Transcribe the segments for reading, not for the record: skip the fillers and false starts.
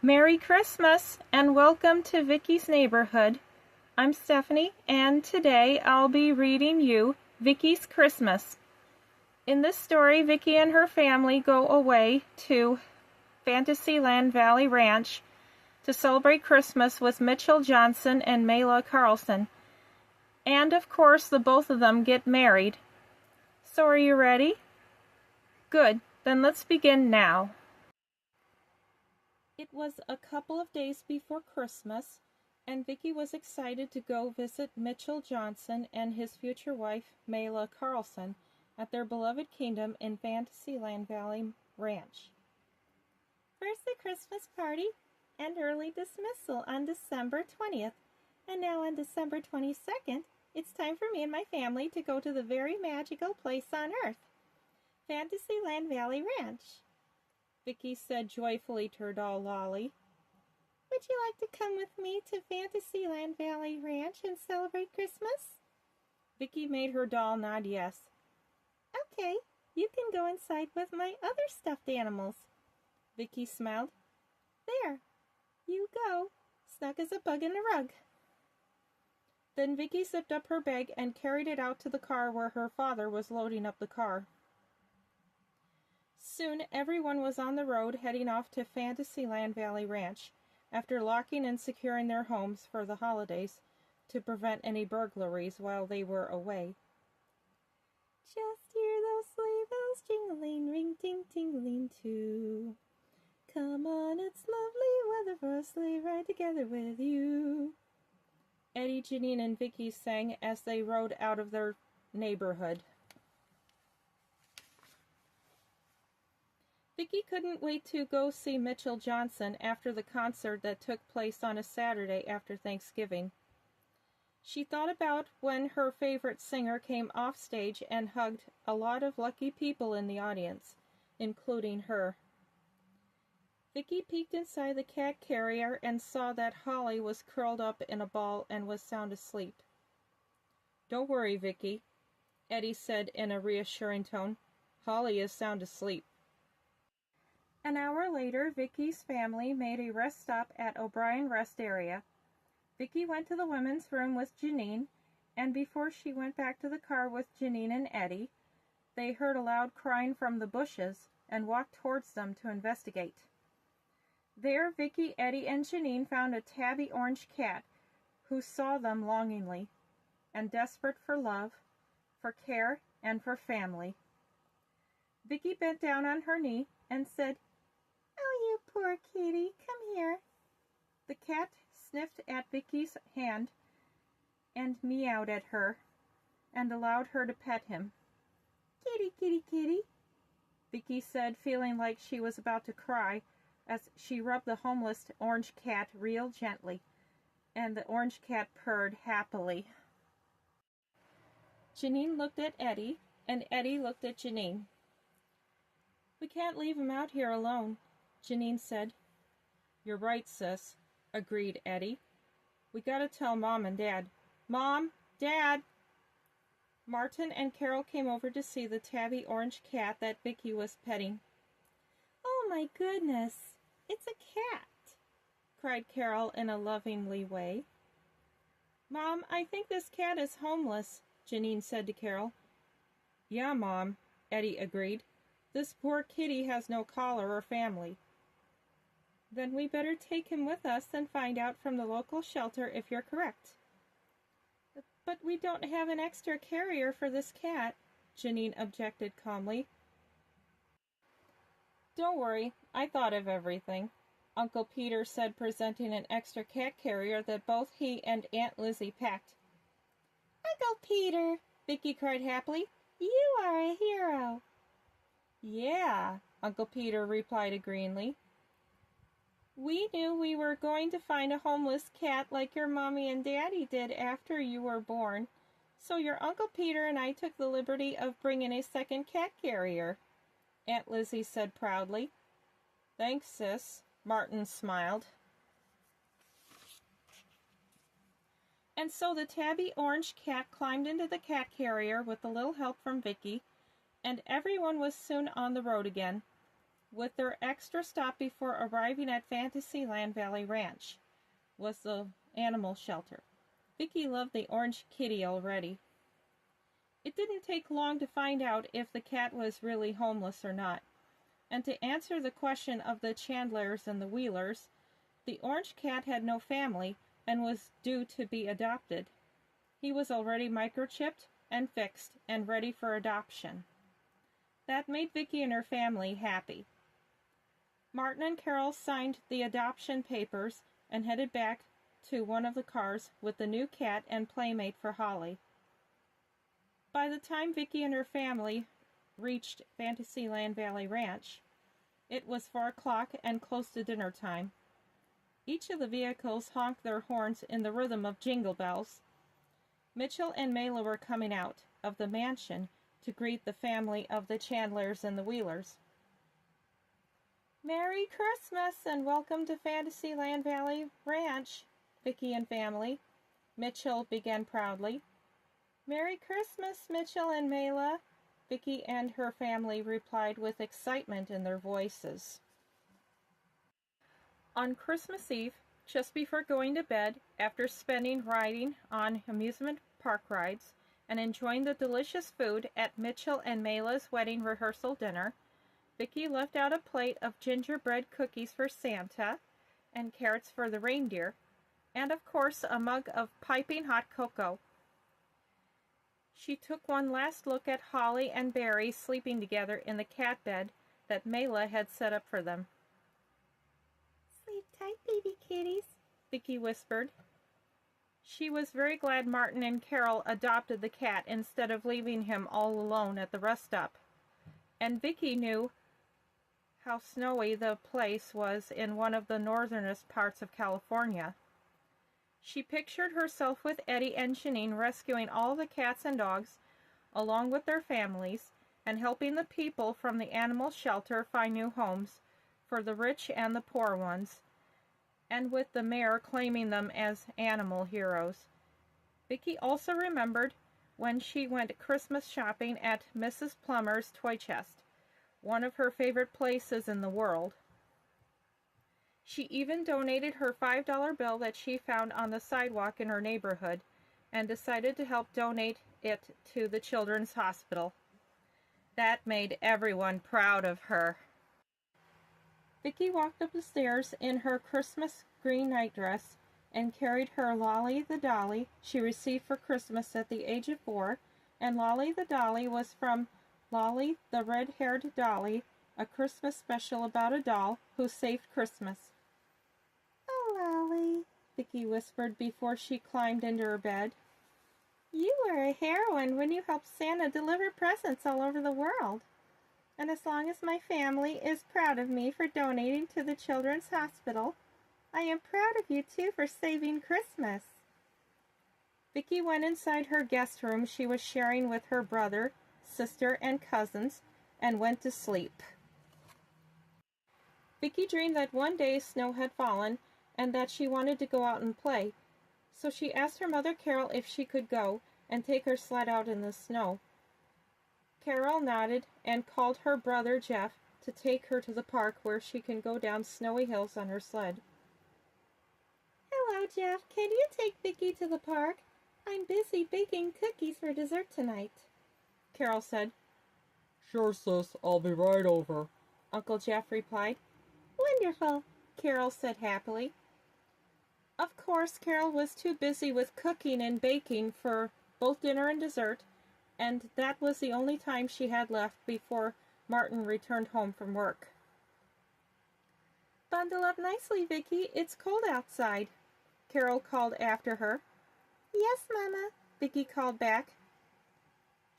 Merry Christmas and welcome to Vicky's Neighborhood. I'm Stephanie and today I'll be reading you Vicky's Christmas. In this story, Vicky and her family go away to Fantasyland Valley Ranch to celebrate Christmas with Mitchell Johnson and Mayla Carlson. And of course, the both of them get married. So are you ready? Good, then let's begin now. It was a couple of days before Christmas, and Vicky was excited to go visit Mitchell Johnson and his future wife, Mayla Carlson, at their beloved kingdom in Fantasyland Valley Ranch. First the Christmas party and early dismissal on December 20th, and now on December 22nd, it's time for me and my family to go to the very magical place on earth, Fantasyland Valley Ranch. Vicky said joyfully to her doll Lolly. Would you like to come with me to Fantasyland Valley Ranch and celebrate Christmas? Vicky made her doll nod yes. Okay, you can go inside with my other stuffed animals. Vicky smiled. There, you go, snug as a bug in a rug. Then Vicky zipped up her bag and carried it out to the car where her father was loading up the car. Soon everyone was on the road heading off to Fantasyland Valley Ranch, after locking and securing their homes for the holidays to prevent any burglaries while they were away. Just hear those sleigh bells jingling, ring ting tingling too. Come on, it's lovely weather for a sleigh ride together with you. Eddie, Janine, and Vicky sang as they rode out of their neighborhood. Vicky couldn't wait to go see Mitchell Johnson after the concert that took place on a Saturday after Thanksgiving. She thought about when her favorite singer came off stage and hugged a lot of lucky people in the audience, including her. Vicky peeked inside the cat carrier and saw that Holly was curled up in a ball and was sound asleep. Don't worry, Vicky, Eddie said in a reassuring tone. Holly is sound asleep. An hour later, Vicky's family made a rest stop at O'Brien Rest Area. Vicky went to the women's room with Janine, and before she went back to the car with Janine and Eddie, they heard a loud crying from the bushes and walked towards them to investigate. There, Vicky, Eddie, and Janine found a tabby orange cat who saw them longingly and desperate for love, for care, and for family. Vicky bent down on her knee and said, "Oh, you poor kitty, come here." The cat sniffed at Vicky's hand and meowed at her and allowed her to pet him. "Kitty, kitty, kitty," Vicky said, feeling like she was about to cry as she rubbed the homeless orange cat real gently, and the orange cat purred happily. Janine looked at Eddie, and Eddie looked at Janine. "We can't leave him out here alone," Janine said. "You're right, sis," agreed Eddie. "We gotta tell Mom and Dad." "Mom! Dad!" Martin and Carol came over to see the tabby orange cat that Vicky was petting. "Oh my goodness, it's a cat!" cried Carol in a lovingly way. "Mom, I think this cat is homeless," Janine said to Carol. "Yeah, Mom," Eddie agreed. "This poor kitty has no collar or family." "Then we better take him with us and find out from the local shelter if you're correct." "But we don't have an extra carrier for this cat," Janine objected calmly. "Don't worry, I thought of everything," Uncle Peter said, presenting an extra cat carrier that both he and Aunt Lizzie packed. "Uncle Peter!" Vicky cried happily. "You are a hero!" "Yeah," Uncle Peter replied agreeingly. "We knew we were going to find a homeless cat like your mommy and daddy did after you were born, so your Uncle Peter and I took the liberty of bringing a second cat carrier," Aunt Lizzie said proudly. "Thanks, sis," Martin smiled. And so the tabby orange cat climbed into the cat carrier with a little help from Vicky, and everyone was soon on the road again. with their extra stop before arriving at Fantasyland Valley Ranch, was the animal shelter. Vicki loved the orange kitty already. It didn't take long to find out if the cat was really homeless or not. And to answer the question of the Chandlers and the Wheelers, the orange cat had no family and was due to be adopted. He was already microchipped and fixed and ready for adoption. That made Vicki and her family happy. Martin and Carol signed the adoption papers and headed back to one of the cars with the new cat and playmate for Holly. By the time Vicki and her family reached Fantasyland Valley Ranch, it was 4 o'clock and close to dinner time. Each of the vehicles honked their horns in the rhythm of jingle bells. Mitchell and Mayla were coming out of the mansion to greet the family of the Chandlers and the Wheelers. "Merry Christmas and welcome to Fantasyland Valley Ranch, Vicki and family," Mitchell began proudly. "Merry Christmas, Mitchell and Mayla," Vicki and her family replied with excitement in their voices. On Christmas Eve, just before going to bed, after spending riding on amusement park rides and enjoying the delicious food at Mitchell and Mayla's wedding rehearsal dinner, Vicki left out a plate of gingerbread cookies for Santa and carrots for the reindeer, and of course a mug of piping hot cocoa. She took one last look at Holly and Barry sleeping together in the cat bed that Mayla had set up for them. "Sleep tight, baby kitties," Vicki whispered. She was very glad Martin and Carol adopted the cat instead of leaving him all alone at the rest stop. And Vicki knew how snowy the place was in one of the northernest parts of California. She pictured herself with Eddie and Janine rescuing all the cats and dogs, along with their families, and helping the people from the animal shelter find new homes for the rich and the poor ones, and with the mayor claiming them as animal heroes. Vicki also remembered when she went Christmas shopping at Mrs. Plummer's Toy Chest, one of her favorite places in the world. She even donated her $5 bill that she found on the sidewalk in her neighborhood and decided to help donate it to the Children's Hospital. That made everyone proud of her. Vicki walked up the stairs in her Christmas green nightdress and carried her Lolly the dolly she received for Christmas at the age of 4, and Lolly the dolly was from Lolly the Red-Haired Dolly, a Christmas special about a doll who saved Christmas. "Oh, Lolly," Vicki whispered before she climbed into her bed. "You were a heroine when you helped Santa deliver presents all over the world. And as long as my family is proud of me for donating to the Children's Hospital, I am proud of you too for saving Christmas." Vicki went inside her guest room she was sharing with her brother, sister, and cousins, and went to sleep. Vicki dreamed that one day snow had fallen and that she wanted to go out and play, so she asked her mother Carol if she could go and take her sled out in the snow. Carol nodded and called her brother Jeff to take her to the park where she can go down snowy hills on her sled. "Hello, Jeff. Can you take Vicki to the park? I'm busy baking cookies for dessert tonight," Carol said. "Sure, sis. I'll be right over," Uncle Jeff replied. "Wonderful," Carol said happily. Of course, Carol was too busy with cooking and baking for both dinner and dessert, and that was the only time she had left before Martin returned home from work. "Bundle up nicely, Vicki. It's cold outside," Carol called after her. "Yes, Mama," Vicki called back.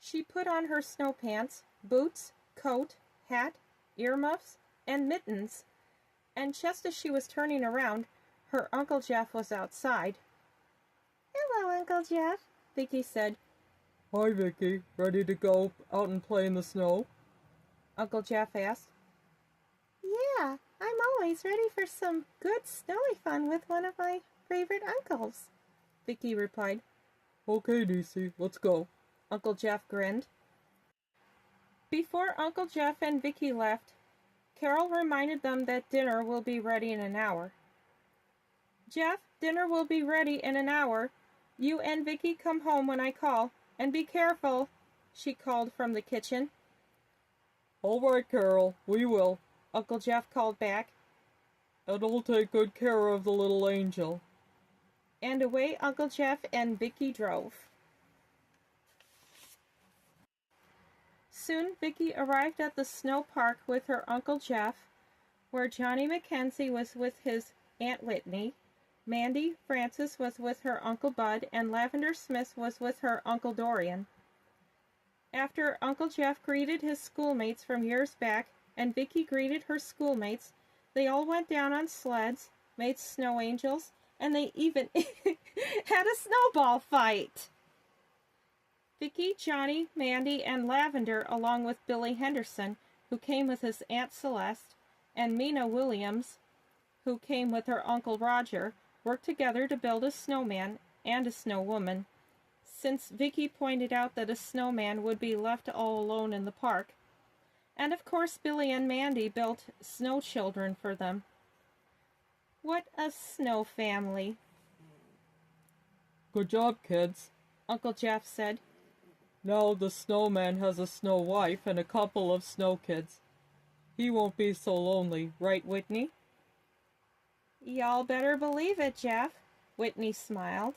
She put on her snow pants, boots, coat, hat, earmuffs, and mittens, and just as she was turning around, her Uncle Jeff was outside. "Hello, Uncle Jeff," Vicki said. "Hi, Vicki. Ready to go out and play in the snow?" Uncle Jeff asked. "Yeah, I'm always ready for some good snowy fun with one of my favorite uncles," Vicki replied. "Okay, Niecy, let's go." Uncle Jeff grinned. Before Uncle Jeff and Vicki left, Carol reminded them that dinner will be ready in an hour. "Jeff, dinner will be ready in an hour. You and Vicki come home when I call, and be careful," she called from the kitchen. All right, Carol, we will, Uncle Jeff called back. and I'll take good care of the little angel. And away Uncle Jeff and Vicki drove. Soon Vicki arrived at the snow park with her Uncle Jeff, where Johnny Mackenzie was with his Aunt Whitney, Mandy Francis was with her Uncle Bud, and Lavender Smith was with her Uncle Dorian. After Uncle Jeff greeted his schoolmates from years back, and Vicki greeted her schoolmates, they all went down on sleds, made snow angels, and they even had a snowball fight. Vicki, Johnny, Mandy, and Lavender, along with Billy Henderson, who came with his Aunt Celeste, and Mina Williams, who came with her Uncle Roger, worked together to build a snowman and a snow woman, since Vicki pointed out that a snowman would be left all alone in the park. And of course Billy and Mandy built snow children for them. What a snow family! Good job, kids. Uncle Jeff said. Now the snowman has a snow wife and a couple of snow kids. He won't be so lonely, right, Whitney? Y'all better believe it, Jeff, Whitney smiled.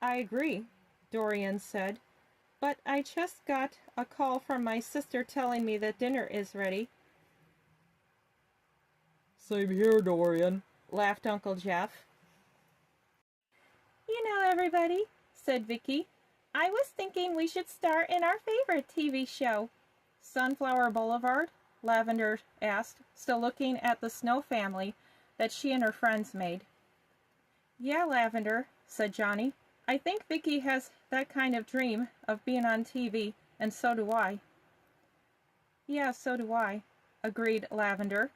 I agree, Dorian said, but I just got a call from my sister telling me that dinner is ready. Same here, Dorian, laughed Uncle Jeff. You know, everybody, said Vicki, I was thinking we should star in our favorite TV show. Sunflower Boulevard? Lavender asked, still looking at the snow family that she and her friends made. Yeah, Lavender, said Johnny. I think Vicki has that kind of dream of being on TV, and so do I. Yeah, so do I, agreed Lavender.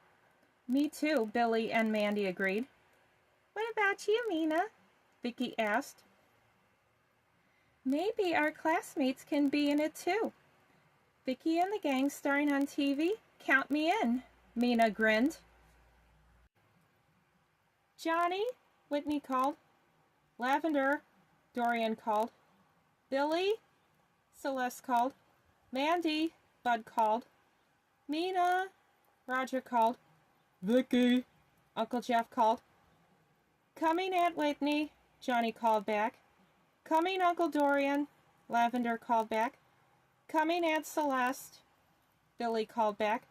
Me too, Billy and Mandy agreed. What about you, Mina? Vicki asked. Maybe our classmates can be in it too. Vicki and the gang starring on TV? Count me in, Mina grinned. Johnny, Whitney called. Lavender, Dorian called. Billy, Celeste called. Mandy, Bud called. Mina, Roger called. Vicki, Uncle Jeff called. Coming, Aunt Whitney, Johnny called back. Coming, Uncle Dorian, Lavender called back. Coming, Aunt Celeste, Billy called back.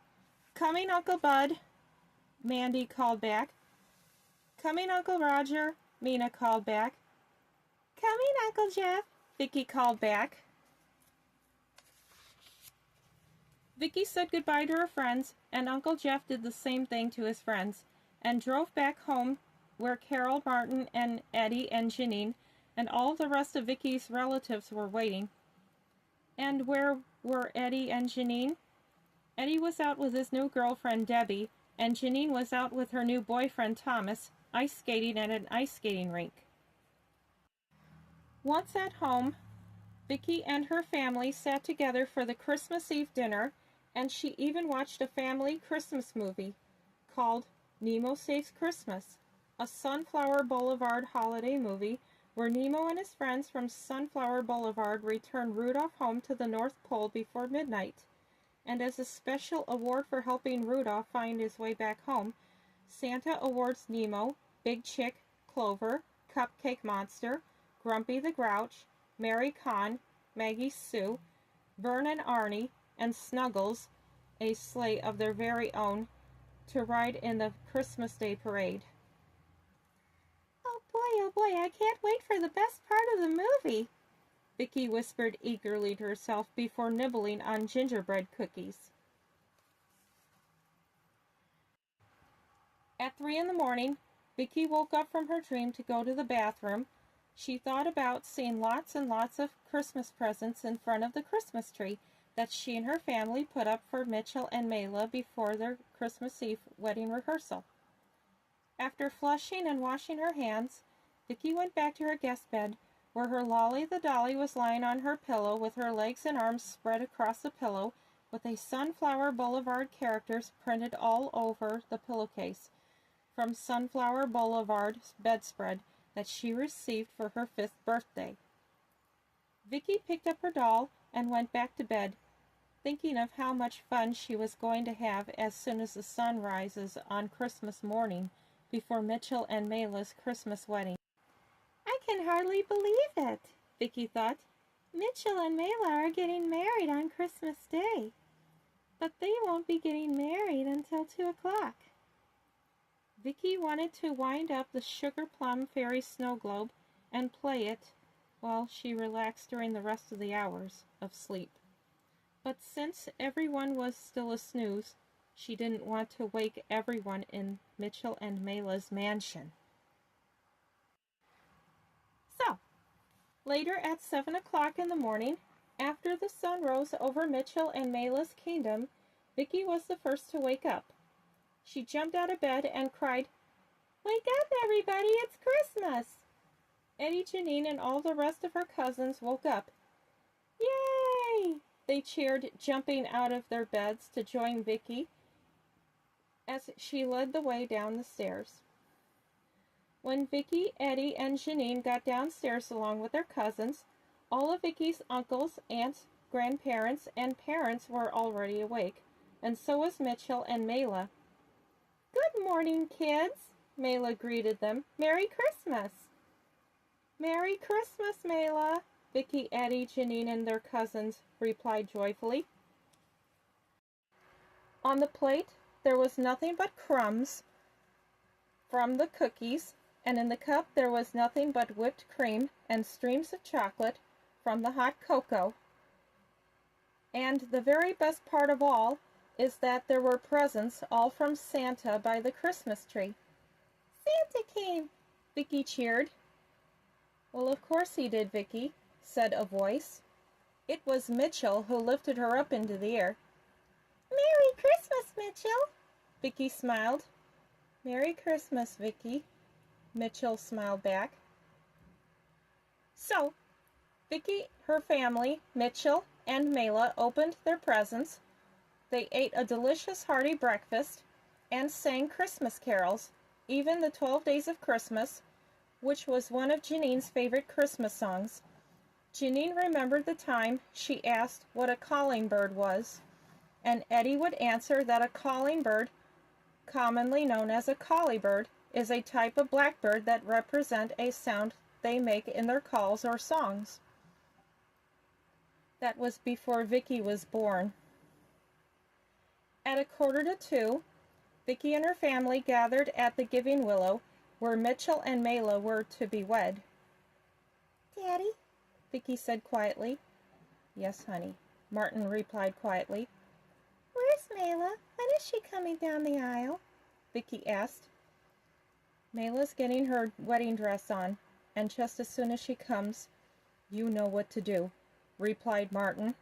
Coming, Uncle Bud, Mandy called back. Coming, Uncle Roger, Mina called back. Coming, Uncle Jeff, Vicki called back. Vicki said goodbye to her friends, and Uncle Jeff did the same thing to his friends, and drove back home where Carol, Martin, and Eddie and Janine and all the rest of Vicki's relatives were waiting. And where were Eddie and Janine? Eddie was out with his new girlfriend, Debbie, and Janine was out with her new boyfriend, Thomas, ice skating at an ice skating rink. Once at home, Vicki and her family sat together for the Christmas Eve dinner, and she even watched a family Christmas movie called Nemo Saves Christmas, a Sunflower Boulevard holiday movie where Nemo and his friends from Sunflower Boulevard return Rudolph home to the North Pole before midnight. And as a special award for helping Rudolph find his way back home, Santa awards Nemo, Big Chick, Clover, Cupcake Monster, Grumpy the Grouch, Mary Conn, Maggie Sue, Vern and Arnie, and Snuggles a sleigh of their very own to ride in the Christmas Day parade. Oh boy, I can't wait for the best part of the movie, Vicki whispered eagerly to herself before nibbling on gingerbread cookies. At 3 in the morning, Vicki woke up from her dream to go to the bathroom. She thought about seeing lots and lots of Christmas presents in front of the Christmas tree that she and her family put up for Mitchell and Mayla before their Christmas Eve wedding rehearsal. After flushing and washing her hands, Vicki went back to her guest bed, where her Lolly the dolly was lying on her pillow with her legs and arms spread across the pillow, with a Sunflower Boulevard characters printed all over the pillowcase from Sunflower Boulevard's bedspread that she received for her 5th birthday. Vicki picked up her doll and went back to bed, thinking of how much fun she was going to have as soon as the sun rises on Christmas morning before Mitchell and Mayla's Christmas wedding. "I can hardly believe it," Vicki thought. "Mitchell and Mayla are getting married on Christmas Day, but they won't be getting married until 2 o'clock. Vicki wanted to wind up the Sugar Plum Fairy snow globe and play it while she relaxed during the rest of the hours of sleep. But since everyone was still asnooze, she didn't want to wake everyone in Mitchell and Mayla's mansion. So, later at 7 o'clock in the morning, after the sun rose over Mitchell and Mayla's kingdom, Vicki was the first to wake up. She jumped out of bed and cried, "Wake up, everybody, it's Christmas!" Eddie, Janine, and all the rest of her cousins woke up. "Yay!" they cheered, jumping out of their beds to join Vicki as she led the way down the stairs. When Vicki, Eddie, and Janine got downstairs along with their cousins, all of Vicki's uncles, aunts, grandparents, and parents were already awake, and so was Mitchell and Mayla. "Good morning, kids," Mayla greeted them. "Merry Christmas." "Merry Christmas, Mayla," Vicki, Eddie, Janine, and their cousins replied joyfully. On the plate there was nothing but crumbs from the cookies, and in the cup there was nothing but whipped cream and streams of chocolate from the hot cocoa. And the very best part of all is that there were presents all from Santa by the Christmas tree. "Santa came!" Vicki cheered. "Well, of course he did, Vicki," said a voice. It was Mitchell who lifted her up into the air. "Merry Christmas, Mitchell!" Vicki smiled. "Merry Christmas, Vicki," Mitchell smiled back. So, Vicki, her family, Mitchell, and Mayla opened their presents. They ate a delicious hearty breakfast and sang Christmas carols, even the 12 Days of Christmas, which was one of Janine's favorite Christmas songs. Janine remembered the time she asked what a calling bird was, and Eddie would answer that a calling bird, commonly known as a collie bird, is a type of blackbird that represent a sound they make in their calls or songs. That was before Vicki was born. At 1:45, Vicki and her family gathered at the Giving Willow, where Mitchell and Mayla were to be wed. "Daddy," Vicki said quietly. "Yes, honey," Martin replied quietly. "Where's Mayla? When is she coming down the aisle?" Vicki asked. "Mayla's getting her wedding dress on, and just as soon as she comes, you know what to do," replied Martin.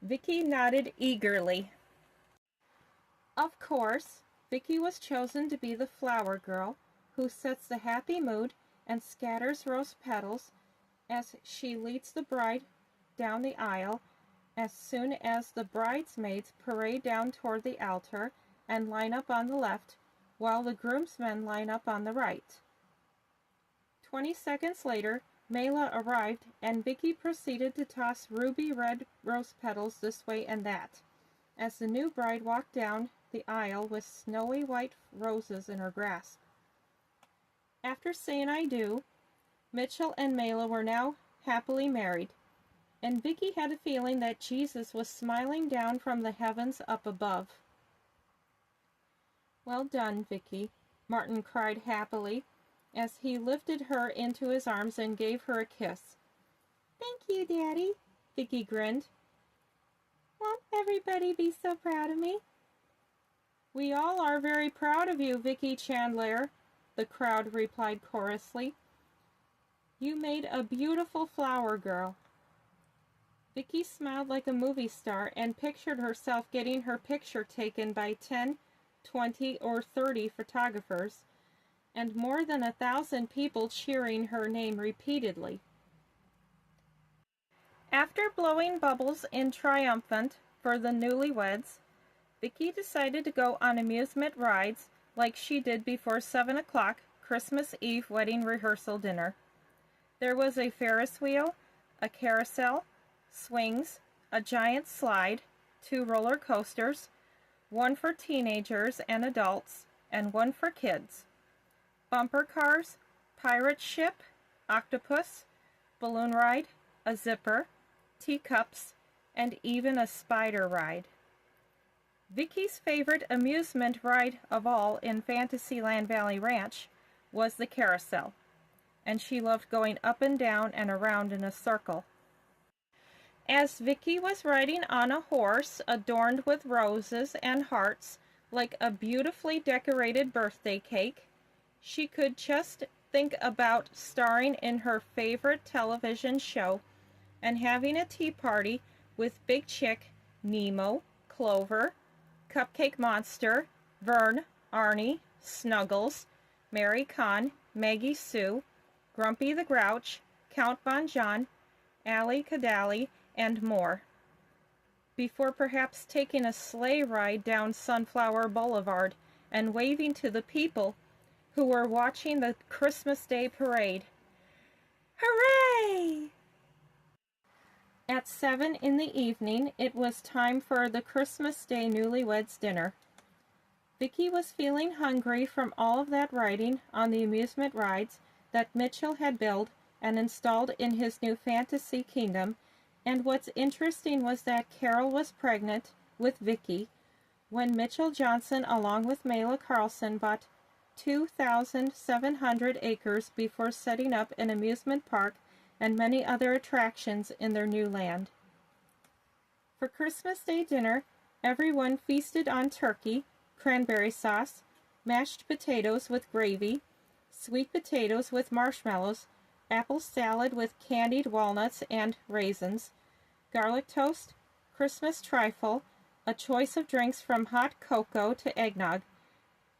Vicki nodded eagerly. Of course, Vicki was chosen to be the flower girl who sets the happy mood and scatters rose petals as she leads the bride down the aisle as soon as the bridesmaids parade down toward the altar and line up on the left, while the groomsmen line up on the right. 20 seconds later, Mayla arrived, and Vicki proceeded to toss ruby red rose petals this way and that, as the new bride walked down the aisle with snowy white roses in her grasp. After saying "I do," Mitchell and Mayla were now happily married, and Vicki had a feeling that Jesus was smiling down from the heavens up above. "Well done, Vicki," Martin cried happily, as he lifted her into his arms and gave her a kiss. "Thank you, Daddy," Vicki grinned. "Won't everybody be so proud of me?" "We all are very proud of you, Vicki Chandler," the crowd replied chorously. "You made a beautiful flower girl." Vicki smiled like a movie star and pictured herself getting her picture taken by 10, 20, or 30 photographers, and more than 1,000 people cheering her name repeatedly. After blowing bubbles in triumphant, For the newlyweds, Vicki decided to go on amusement rides like she did before 7 o'clock Christmas Eve wedding rehearsal dinner. There was a Ferris wheel, a carousel, swings, a giant slide, 2 roller coasters, one for teenagers and adults, and one for kids, bumper cars, pirate ship, octopus, balloon ride, a zipper, teacups, and even a spider ride. Vicki's favorite amusement ride of all in Fantasyland Valley Ranch was the carousel, and she loved going up and down and around in a circle. As Vicki was riding on a horse adorned with roses and hearts like a beautifully decorated birthday cake, she could just think about starring in her favorite television show and having a tea party with Big Chick, Nemo, Clover, Cupcake Monster, Vern, Arnie, Snuggles, Mary Conn, Maggie Sue, Grumpy the Grouch, Count Von John, Allie Cadally, and more, before perhaps taking a sleigh ride down Sunflower Boulevard and waving to the people who were watching the Christmas Day parade. Hooray! At 7 in the evening, it was time for the Christmas Day newlyweds dinner. Vicki was feeling hungry from all of that riding on the amusement rides that Mitchell had built and installed in his new fantasy kingdom, and what's interesting was that Carol was pregnant with Vicki when Mitchell Johnson, along with Mayla Carlson, bought 2,700 acres before setting up an amusement park and many other attractions in their new land. For Christmas Day dinner, everyone feasted on turkey, cranberry sauce, mashed potatoes with gravy, sweet potatoes with marshmallows, apple salad with candied walnuts and raisins, garlic toast, Christmas trifle, a choice of drinks from hot cocoa to eggnog,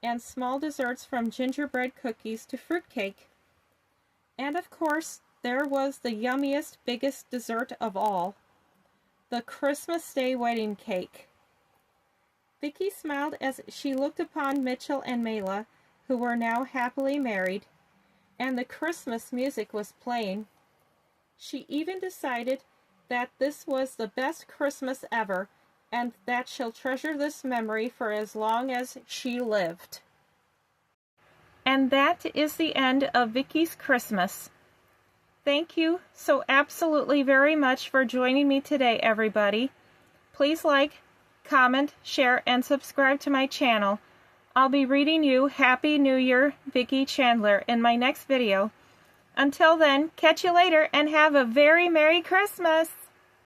and small desserts from gingerbread cookies to fruitcake. And of course, there was the yummiest, biggest dessert of all, the Christmas Day wedding cake. Vicki smiled as she looked upon Mitchell and Mayla, who were now happily married, and the Christmas music was playing. She even decided that this was the best Christmas ever, and that she'll treasure this memory for as long as she lived. And that is the end of Vicki's Christmas. Thank you so absolutely very much for joining me today, everybody. Please like, comment, share, and subscribe to my channel. I'll be reading you Happy New Year, Vicki Chandler, in my next video. Until then, catch you later and have a very Merry Christmas!